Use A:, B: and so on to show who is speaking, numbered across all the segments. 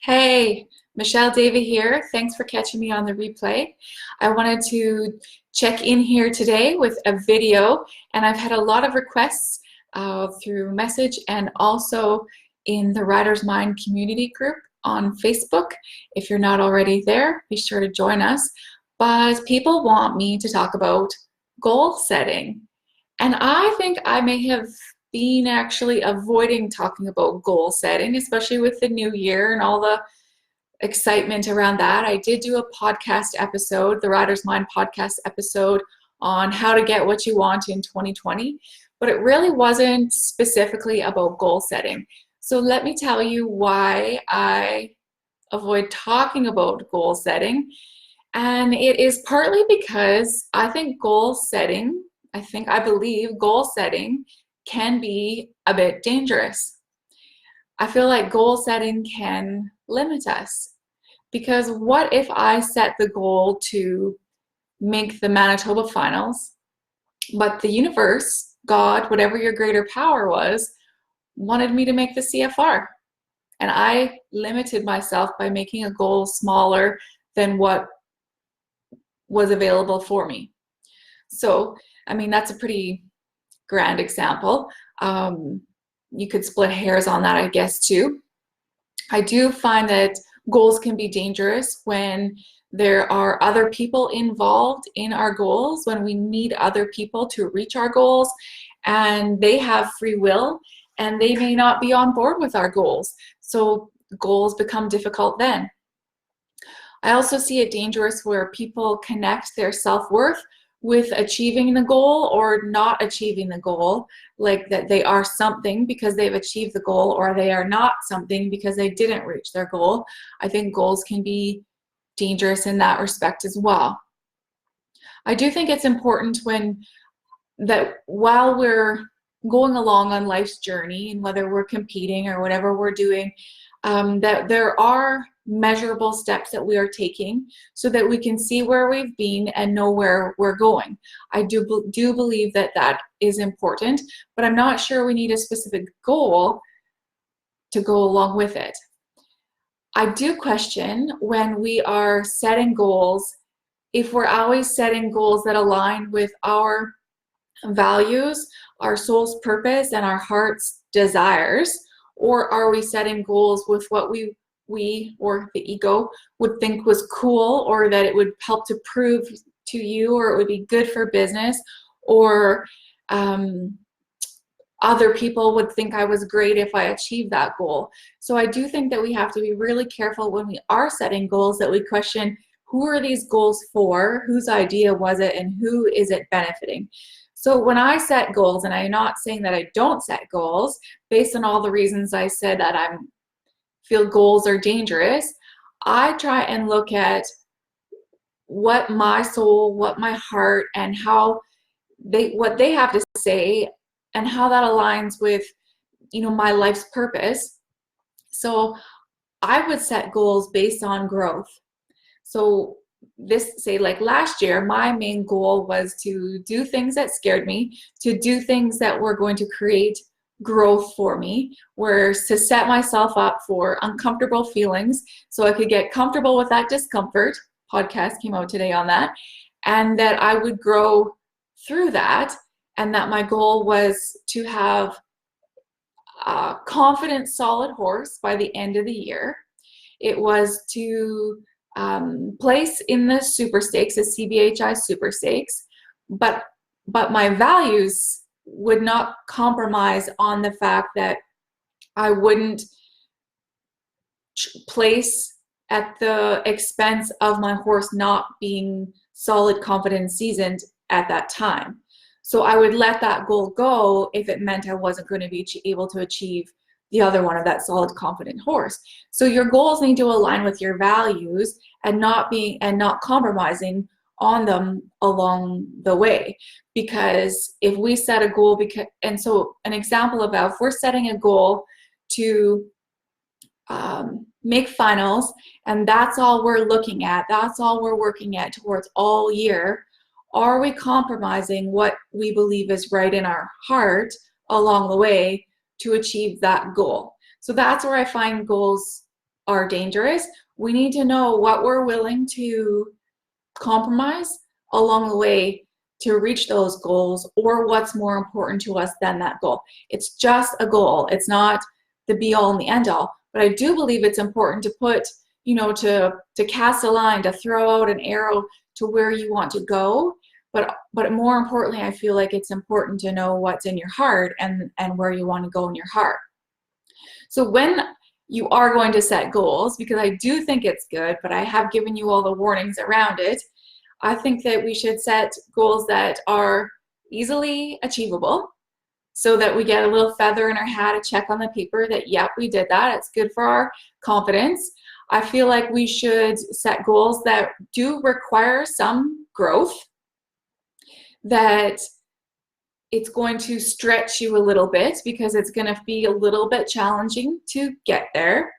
A: Hey, Michelle David here. Thanks for catching me on the replay. I wanted to check in here today with a video, and I've had a lot of requests through message and also in the Writer's Mind community group on Facebook. If you're not already there, be sure to join us. But people want me to talk about goal setting. And I think I may have been actually avoiding talking about goal setting, especially with the new year and all the excitement around that. I did do a podcast episode, the Writer's Mind podcast episode, on how to get what you want in 2020, but it really wasn't specifically about goal setting. So let me tell you why I avoid talking about goal setting. And it is partly because I believe goal setting can be a bit dangerous. I feel like goal setting can limit us, because what if I set the goal to make the Manitoba finals, but the universe, God, whatever your greater power was, wanted me to make the CFR, and I limited myself by making a goal smaller than what was available for me. So, I mean, that's a pretty grand example. You could split hairs on that, I guess, too. I do find that goals can be dangerous when there are other people involved in our goals, when we need other people to reach our goals, and they have free will, and they may not be on board with our goals. So goals become difficult then. I also see it dangerous where people connect their self-worth with achieving the goal or not achieving the goal, like that they are something because they've achieved the goal, or they are not something because they didn't reach their goal. I think goals can be dangerous in that respect as well. I do think it's important that while we're going along on life's journey, and whether we're competing or whatever we're doing, that there are measurable steps that we are taking so that we can see where we've been and know where we're going. I do believe that that is important, but I'm not sure we need a specific goal to go along with it. I do question when we are setting goals, if we're always setting goals that align with our values, our soul's purpose, and our heart's desires, or are we setting goals with what we or the ego would think was cool, or that it would help to prove to you, or it would be good for business, or other people would think I was great if I achieved that goal. So I do think that we have to be really careful when we are setting goals, that we question, who are these goals for, whose idea was it, and who is it benefiting? So when I set goals, and I'm not saying that I don't set goals, based on all the reasons I said that I feel goals are dangerous, I try and look at what my soul, what my heart, and what they have to say, and how that aligns with, my life's purpose. So I would set goals based on growth. So like last year, my main goal was to do things that scared me, to do things that were going to create growth for me, were to set myself up for uncomfortable feelings so I could get comfortable with that discomfort. Podcast came out today on that. And that I would grow through that, and that my goal was to have a confident, solid horse by the end of the year. It was to place in the Super Stakes, the CBHI Super Stakes, but my values would not compromise on the fact that I wouldn't place at the expense of my horse not being solid, confident, and seasoned at that time. So I would let that goal go if it meant I wasn't going to be able to achieve the other one of that solid, confident horse. So your goals need to align with your values and not compromising on them along the way. Because if we set a goal, and so an example of that, if we're setting a goal to make finals, and that's all we're looking at, that's all we're working at towards all year, are we compromising what we believe is right in our heart along the way to achieve that goal? So that's where I find goals are dangerous, we need to know what we're willing to compromise along the way to reach those goals, or what's more important to us than that goal. It's just a goal. It's not the be all and the end all. But I do believe it's important to put, to cast a line, to throw out an arrow to where you want to go. But more importantly, I feel like it's important to know what's in your heart and where you want to go in your heart. So when you are going to set goals, because I do think it's good, but I have given you all the warnings around it, I think that we should set goals that are easily achievable, so that we get a little feather in our hat, a check on the paper that, yep, we did that. It's good for our confidence. I feel like we should set goals that do require some growth, that it's going to stretch you a little bit because it's going to be a little bit challenging to get there.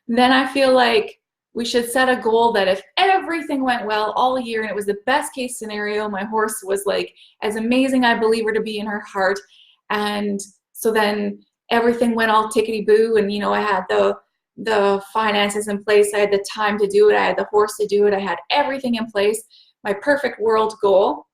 A: Then I feel like we should set a goal that if everything went well all year and it was the best case scenario, my horse was like as amazing I believe her to be in her heart, and so then everything went all tickety-boo, and I had the finances in place, I had the time to do it, I had the horse to do it, I had everything in place, my perfect world goal.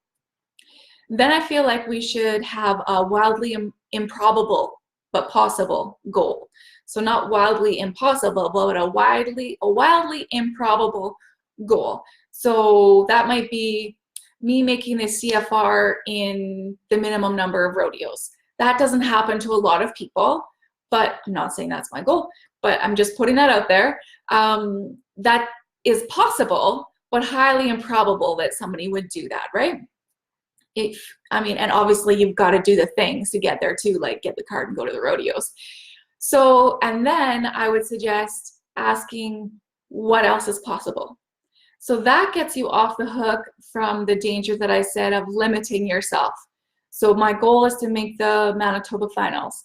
A: Then I feel like we should have a wildly improbable but possible goal. So not wildly impossible, but a wildly improbable goal. So that might be me making the CFR in the minimum number of rodeos. That doesn't happen to a lot of people, but I'm not saying that's my goal, but I'm just putting that out there. That is possible, but highly improbable that somebody would do that, right? And obviously you've got to do the things to get there too, like get the card and go to the rodeos. So, and then I would suggest asking what else is possible. So that gets you off the hook from the danger that I said of limiting yourself. So my goal is to make the Manitoba finals.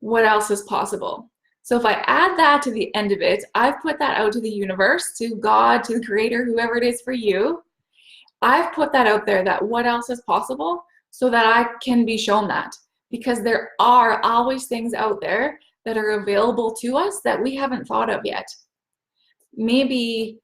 A: What else is possible? So if I add that to the end of it, I've put that out to the universe, to God, to the creator, whoever it is for you. I've put that out there, that what else is possible, so that I can be shown that. Because there are always things out there that are available to us that we haven't thought of yet. Maybe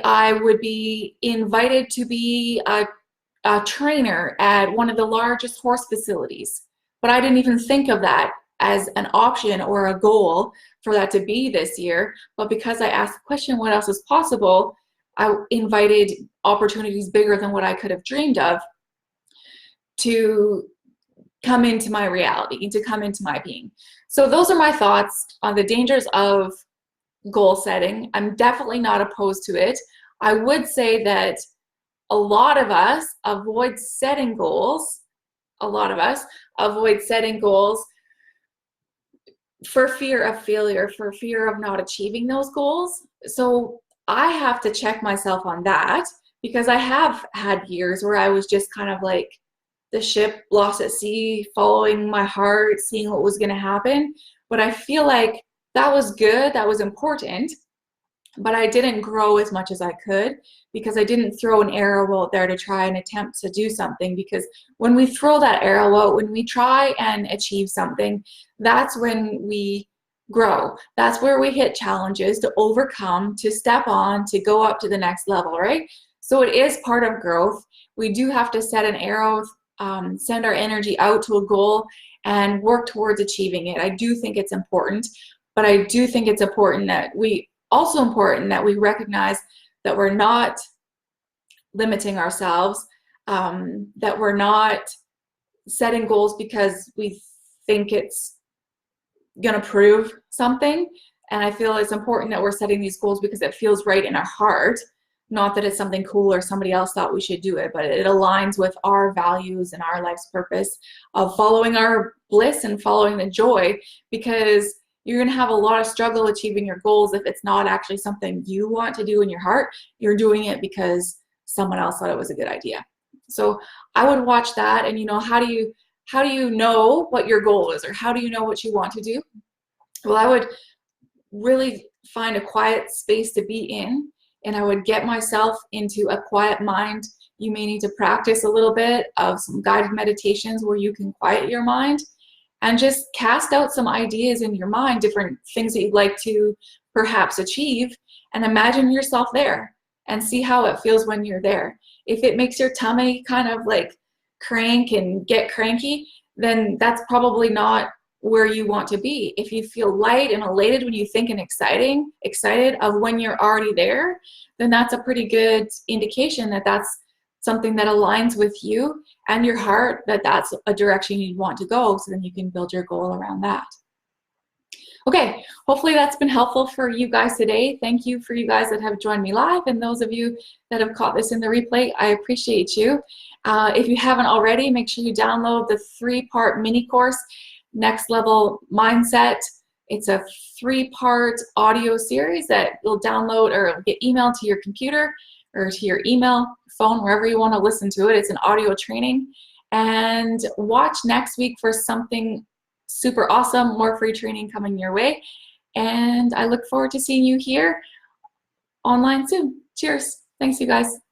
A: I would be invited to be a trainer at one of the largest horse facilities, but I didn't even think of that as an option or a goal for that to be this year. But because I asked the question, what else is possible, I invited opportunities bigger than what I could have dreamed of to come into my reality, to come into my being. So those are my thoughts on the dangers of goal setting. I'm definitely not opposed to it. I would say that a lot of us avoid setting goals. A lot of us avoid setting goals for fear of failure, for fear of not achieving those goals. So I have to check myself on that, because I have had years where I was just kind of like the ship lost at sea, following my heart, seeing what was going to happen. But I feel like that was good, that was important, but I didn't grow as much as I could, because I didn't throw an arrow out there to try and attempt to do something. Because when we throw that arrow out, when we try and achieve something, that's when we grow. That's where we hit challenges to overcome, to step on, to go up to the next level, right? So it is part of growth. We do have to set an arrow, send our energy out to a goal and work towards achieving it. I do think it's important, but I do think it's important that we recognize that we're not limiting ourselves, that we're not setting goals because we think it's going to prove something. And I feel it's important that we're setting these goals because it feels right in our heart, not that it's something cool or somebody else thought we should do it, but it aligns with our values and our life's purpose of following our bliss and following the joy. Because you're going to have a lot of struggle achieving your goals if it's not actually something you want to do in your heart. You're doing it because someone else thought it was a good idea. So I would watch that. And how do you know what your goal is, or how do you know what you want to do? Well, I would really find a quiet space to be in, and I would get myself into a quiet mind. You may need to practice a little bit of some guided meditations where you can quiet your mind and just cast out some ideas in your mind, different things that you'd like to perhaps achieve, and imagine yourself there and see how it feels when you're there. If it makes your tummy kind of like crank and get cranky, then that's probably not where you want to be. If you feel light and elated when you think and excited of when you're already there, then that's a pretty good indication that that's something that aligns with you and your heart, that that's a direction you want to go, so then you can build your goal around that. Okay, hopefully that's been helpful for you guys today. Thank you for you guys that have joined me live, and those of you that have caught this in the replay, I appreciate you. If you haven't already, make sure you download the 3-part mini course, Next Level Mindset. It's a 3-part audio series that you'll download or get emailed to your computer or to your email, phone, wherever you want to listen to it. It's an audio training. And watch next week for something super awesome, more free training coming your way. And I look forward to seeing you here online soon. Cheers. Thanks, you guys.